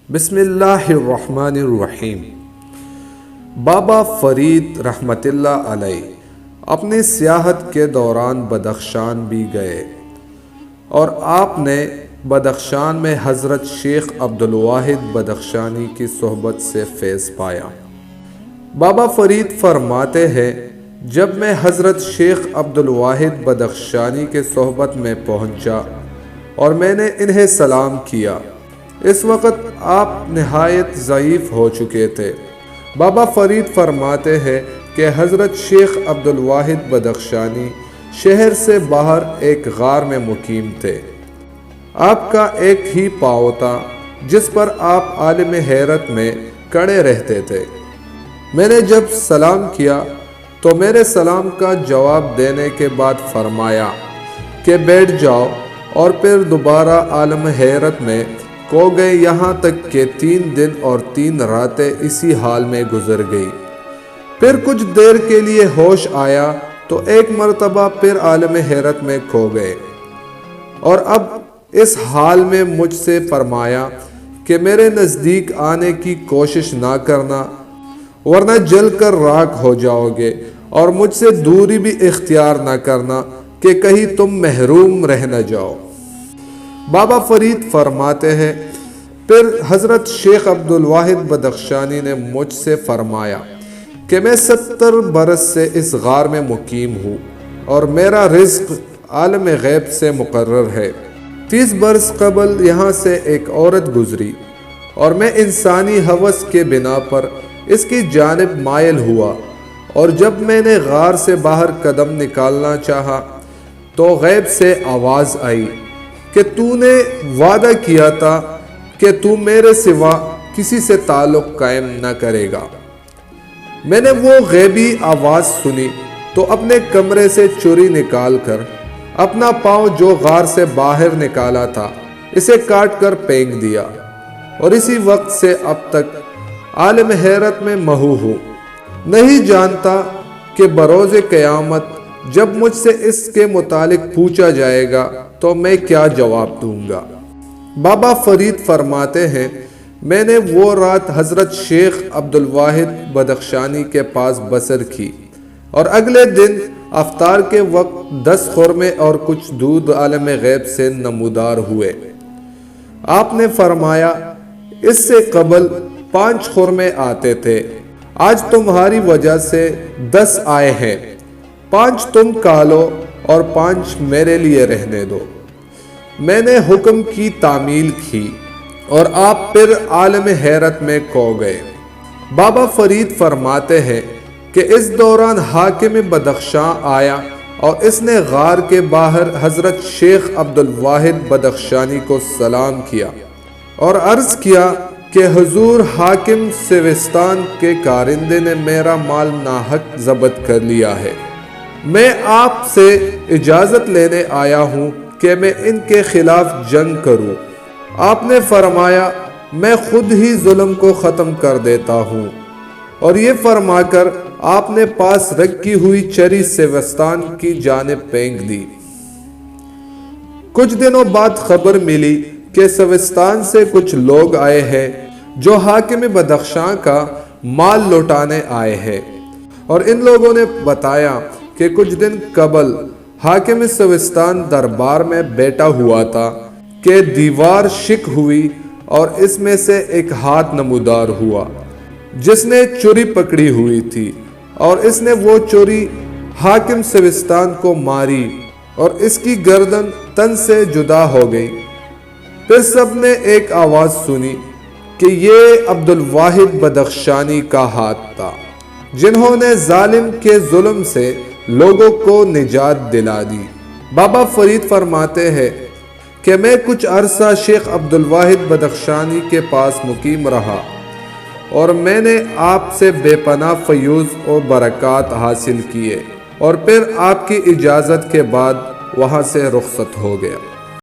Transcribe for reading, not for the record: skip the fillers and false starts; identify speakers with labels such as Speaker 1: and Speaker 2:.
Speaker 1: بسم اللہ الرحمن الرحیم۔ بابا فرید رحمت اللہ علیہ اپنی سیاحت کے دوران بدخشان بھی گئے اور آپ نے بدخشان میں حضرت شیخ عبدالواحد بدخشانی کی صحبت سے فیض پایا۔ بابا فرید فرماتے ہیں، جب میں حضرت شیخ عبدالواحد بدخشانی کے صحبت میں پہنچا اور میں نے انہیں سلام کیا، اس وقت آپ نہایت ضعیف ہو چکے تھے۔ بابا فرید فرماتے ہیں کہ حضرت شیخ عبدالواحد بدخشانی شہر سے باہر ایک غار میں مقیم تھے۔ آپ کا ایک ہی پاؤں تھا جس پر آپ عالم حیرت میں کھڑے رہتے تھے۔ میں نے جب سلام کیا تو میرے سلام کا جواب دینے کے بعد فرمایا کہ بیٹھ جاؤ، اور پھر دوبارہ عالم حیرت میں کھو گئے، یہاں تک کہ 3 دن اور 3 راتیں اسی حال میں گزر گئی۔ پھر کچھ دیر کے لیے ہوش آیا تو ایک مرتبہ پھر عالم حیرت میں کھو گئے، اور اب اس حال میں مجھ سے فرمایا کہ میرے نزدیک آنے کی کوشش نہ کرنا، ورنہ جل کر راکھ ہو جاؤ گے، اور مجھ سے دوری بھی اختیار نہ کرنا کہ کہیں تم محروم رہ نہ جاؤ۔ بابا فرید فرماتے ہیں، پھر حضرت شیخ عبدالواحد بدخشانی نے مجھ سے فرمایا کہ میں 70 برس سے اس غار میں مقیم ہوں اور میرا رزق عالم غیب سے مقرر ہے۔ 30 برس قبل یہاں سے ایک عورت گزری اور میں انسانی ہوس کے بنا پر اس کی جانب مائل ہوا، اور جب میں نے غار سے باہر قدم نکالنا چاہا تو غیب سے آواز آئی کہ تو نے وعدہ کیا تھا کہ تو میرے سوا کسی سے تعلق قائم نہ کرے گا۔ میں نے وہ غیبی آواز سنی تو اپنے کمرے سے چوری نکال کر اپنا پاؤں جو غار سے باہر نکالا تھا اسے کاٹ کر پھینک دیا، اور اسی وقت سے اب تک عالم حیرت میں مہو ہوں۔ نہیں جانتا کہ بروز قیامت جب مجھ سے اس کے متعلق پوچھا جائے گا تو میں کیا جواب دوں گا۔ بابا فرید فرماتے ہیں، میں نے وہ رات حضرت شیخ عبدالواحد بدخشانی کے پاس بسر کی، اور اگلے دن افطار کے وقت 10 خرمے اور کچھ دودھ عالم غیب سے نمودار ہوئے۔ آپ نے فرمایا، اس سے قبل 5 خرمے آتے تھے، آج تمہاری وجہ سے 10 آئے ہیں، 5 تم کھا لو اور 5 میرے لیے رہنے دو۔ میں نے حکم کی تعمیل کی اور آپ پھر عالم حیرت میں کھو گئے۔ بابا فرید فرماتے ہیں کہ اس دوران حاکم بدخشاں آیا اور اس نے غار کے باہر حضرت شیخ عبدالواحد بدخشانی کو سلام کیا اور عرض کیا کہ حضور حاکم سوستان کے کارندے نے میرا مال ناحق ضبط کر لیا ہے، میں آپ سے اجازت لینے آیا ہوں کہ میں ان کے خلاف جنگ کروں۔ آپ نے فرمایا، میں خود ہی ظلم کو ختم کر دیتا ہوں، اور یہ فرما کر آپ نے پاس رکھی ہوئی چری سوستان کی جانب پھینک دی۔ کچھ دنوں بعد خبر ملی کہ سوستان سے کچھ لوگ آئے ہیں جو حاکم بدخشاں کا مال لوٹانے آئے ہیں، اور ان لوگوں نے بتایا کہ کچھ دن قبل حاکم سوستان دربار میں بیٹھا ہوا تھا کہ دیوار شک ہوئی اور اس میں سے ایک ہاتھ نمودار ہوا جس نے چوری پکڑی ہوئی تھی، اور اس نے وہ چوری حاکم سوستان کو ماری اور اس کی گردن تن سے جدا ہو گئی۔ پھر سب نے ایک آواز سنی کہ یہ عبدالواحد بدخشانی کا ہاتھ تھا، جنہوں نے ظالم کے ظلم سے لوگوں کو نجات دلا دی۔ بابا فرید فرماتے ہیں کہ میں کچھ عرصہ شیخ عبدالواحد بدخشانی کے پاس مقیم رہا، اور میں نے آپ سے بے پناہ فیوز و برکات حاصل کیے، اور پھر آپ کی اجازت کے بعد وہاں سے رخصت ہو گیا۔